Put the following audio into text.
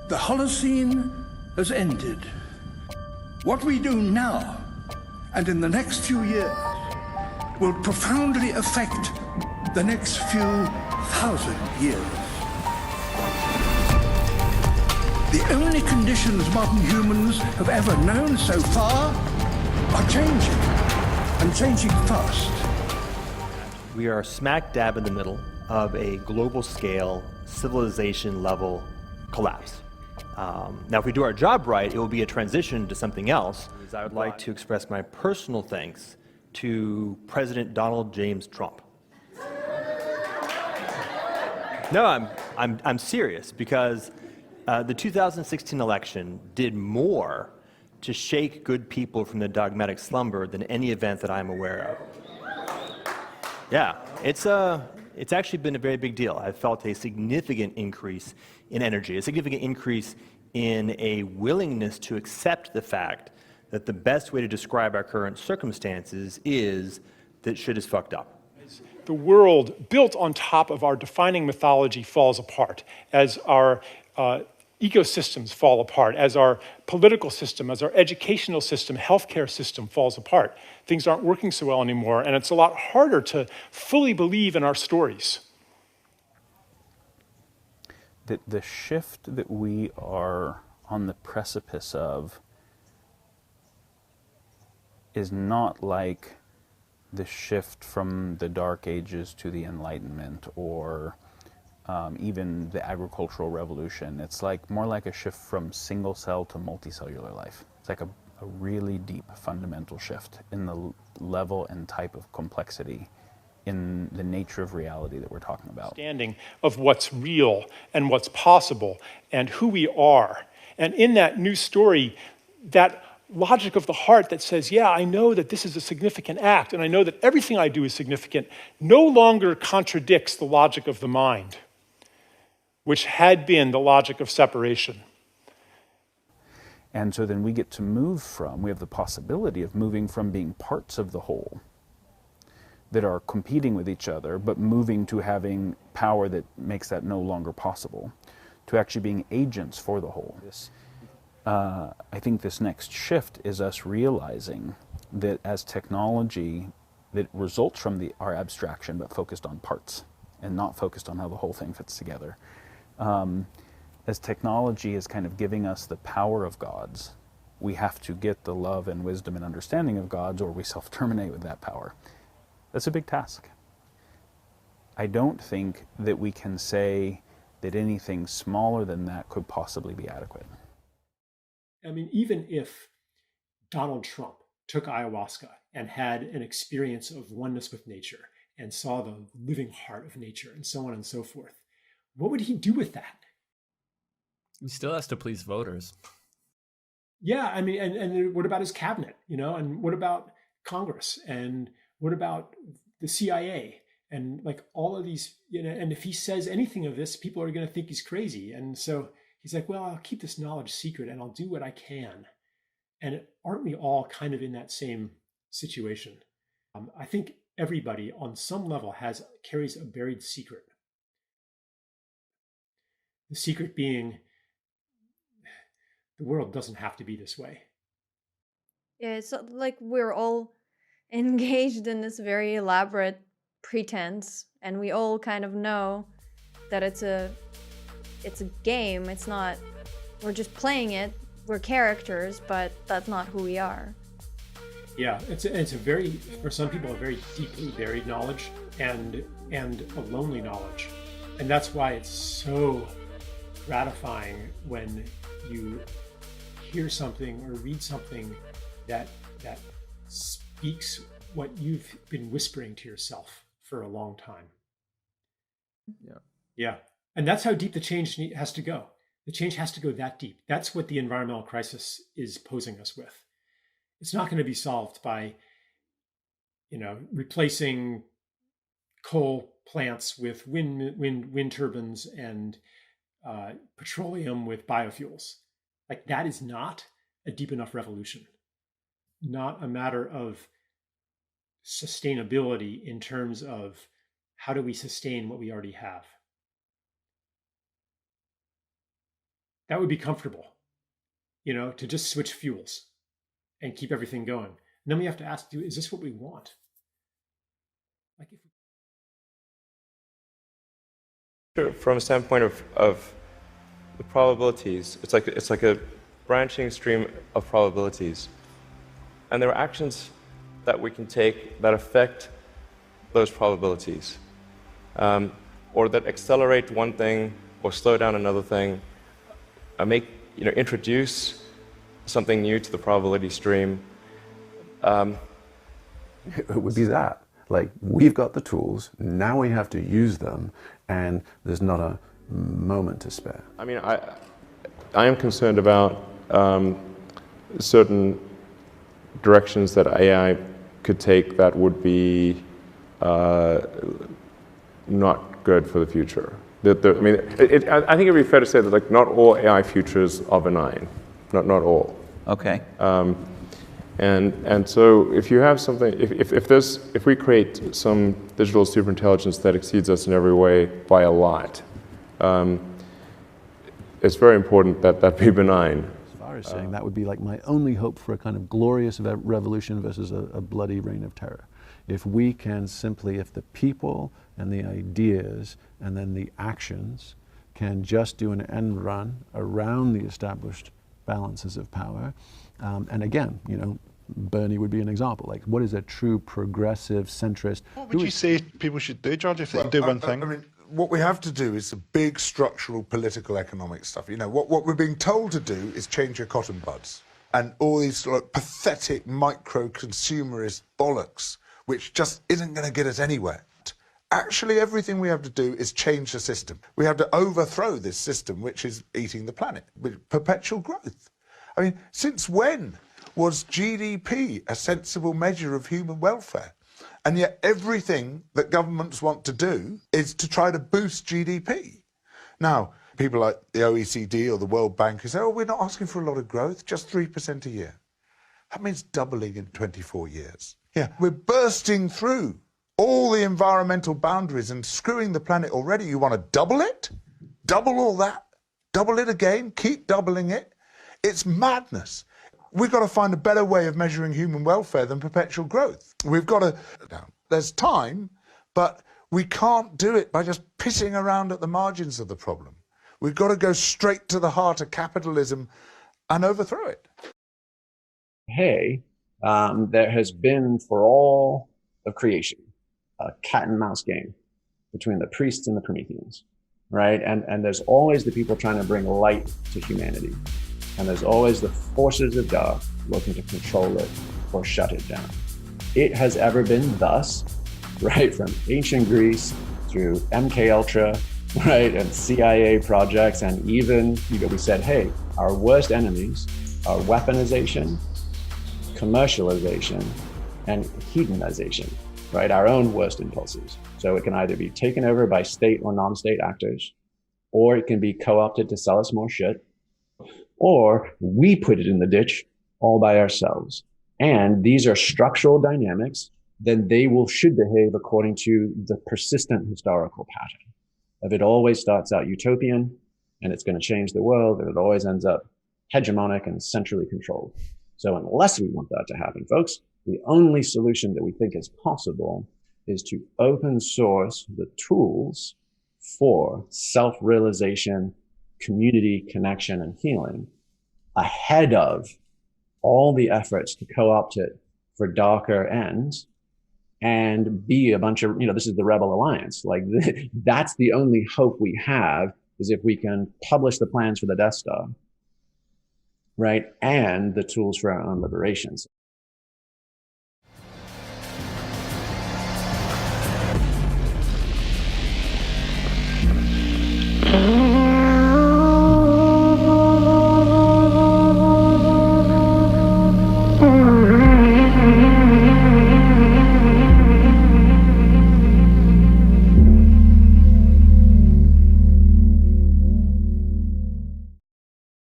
The Holocene has ended. What we do now and in the next few years will profoundly affect the next few thousand years. The only conditions modern humans have ever known so far are changing, and changing fast. We are smack dab in the middle of a global scale, civilization level collapse. Now, if we do our job right, it will be a transition to something else. I would like to express my personal thanks to President Donald James Trump. No, I'm serious, because the 2016 election did more to shake good people from the dogmatic slumber than any event that I'm aware of. Yeah, it's actually been a very big deal. I've felt a significant increase in energy, a significant increase in a willingness to accept the fact that the best way to describe our current circumstances is that shit is fucked up. The world built on top of our defining mythology falls apart, as our ecosystems fall apart, as our political system, as our educational system, healthcare system falls apart. Things aren't working so well anymore, and it's a lot harder to fully believe in our stories. The shift that we are on the precipice of is not like the shift from the Dark Ages to the Enlightenment, or even the agricultural revolution. It's like more like a shift from single cell to multicellular life. It's like a really deep fundamental shift in the level and type of complexity in the nature of reality that we're talking about. Understanding of what's real and what's possible and who we are. And in that new story, that logic of the heart that says, yeah, I know that this is a significant act, and I know that everything I do is significant, no longer contradicts the logic of the mind, which had been the logic of separation. And so then we get to we have the possibility of moving from being parts of the whole that are competing with each other, but moving to having power that makes that no longer possible, to actually being agents for the whole. I think this next shift is us realizing that as technology that results from our abstraction, but focused on parts and not focused on how the whole thing fits together. As technology is kind of giving us the power of gods, we have to get the love and wisdom and understanding of gods, or we self-terminate with that power. That's a big task. I don't think that we can say that anything smaller than that could possibly be adequate. I mean, even if Donald Trump took ayahuasca and had an experience of oneness with nature and saw the living heart of nature and so on and so forth, what would he do with that? He still has to please voters. Yeah, I mean, and what about his cabinet, and what about Congress, and what about the CIA, and like all of these, and if he says anything of this, people are going to think he's crazy. And so he's like, well, I'll keep this knowledge secret and I'll do what I can. And aren't we all kind of in that same situation? I think everybody on some level carries a buried secret. The secret being, the world doesn't have to be this way. Yeah, it's like we're all engaged in this very elaborate pretense, and we all kind of know that it's a game. It's not, we're just playing it, we're characters, but that's not who we are. Yeah, it's a very, for some people, a very deeply buried knowledge and a lonely knowledge. And that's why it's so gratifying when you hear something or read something that speaks what you've been whispering to yourself for a long time. Yeah. And that's how deep the change has to go. The change has to go that deep. That's what the environmental crisis is posing us with. It's not going to be solved by, replacing coal plants with wind turbines and petroleum with biofuels. Like, that is not a deep enough revolution. Not a matter of sustainability in terms of how do we sustain what we already have. That would be comfortable, to just switch fuels and keep everything going. And then we have to ask, is this what we want? Like From a standpoint of the probabilities, it's like a branching stream of probabilities. And there are actions that we can take that affect those probabilities, or that accelerate one thing or slow down another thing, introduce something new to the probability stream. It would be that. Like, we've got the tools, now we have to use them, and there's not a moment to spare. I mean, I am concerned about certain directions that AI could take that would be not good for the future. I think it'd be fair to say that like not all AI futures are benign, not all. Okay. And so if you have something, if we create some digital superintelligence that exceeds us in every way by a lot, it's very important that that be benign. As far as saying that would be like my only hope for a kind of glorious revolution versus a bloody reign of terror. If we can simply, if the people and the ideas and then the actions can just do an end run around the established balances of power, and again, Bernie would be an example. Like, what is a true progressive centrist? What would you say people should do, George, if they do one thing? I mean, what we have to do is the big structural political economic stuff. What we're being told to do is change your cotton buds and all these sort of pathetic micro-consumerist bollocks, which just isn't going to get us anywhere. Actually, everything we have to do is change the system. We have to overthrow this system, which is eating the planet with perpetual growth. I mean, since when was GDP a sensible measure of human welfare? And yet everything that governments want to do is to try to boost GDP. Now, people like the OECD or the World Bank who say, oh, we're not asking for a lot of growth, just 3% a year. That means doubling in 24 years. Yeah, we're bursting through all the environmental boundaries and screwing the planet already. You want to double it? Double all that? Double it again? Keep doubling it? It's madness. We've got to find a better way of measuring human welfare than perpetual growth. We've got to, there's time, but we can't do it by just pissing around at the margins of the problem. We've got to go straight to the heart of capitalism and overthrow it. Hey, there has been for all of creation a cat and mouse game between the priests and the Prometheans, right? And there's always the people trying to bring light to humanity. And there's always the forces of dark looking to control it or shut it down. It has ever been thus, right? From ancient Greece through MK Ultra, right? And CIA projects. And even, we said, hey, our worst enemies are weaponization, commercialization, and hedonization, right? Our own worst impulses. So it can either be taken over by state or non-state actors, or it can be co-opted to sell us more shit, or we put it in the ditch all by ourselves. And these are structural dynamics, then they should behave according to the persistent historical pattern of it always starts out utopian and it's going to change the world, and it always ends up hegemonic and centrally controlled. So unless we want that to happen, folks, the only solution that we think is possible is to open source the tools for self-realization, community connection, and healing ahead of all the efforts to co-opt it for darker ends and be a bunch of, this is the Rebel Alliance. Like, that's the only hope we have, is if we can publish the plans for the Death Star, right? And the tools for our own liberations.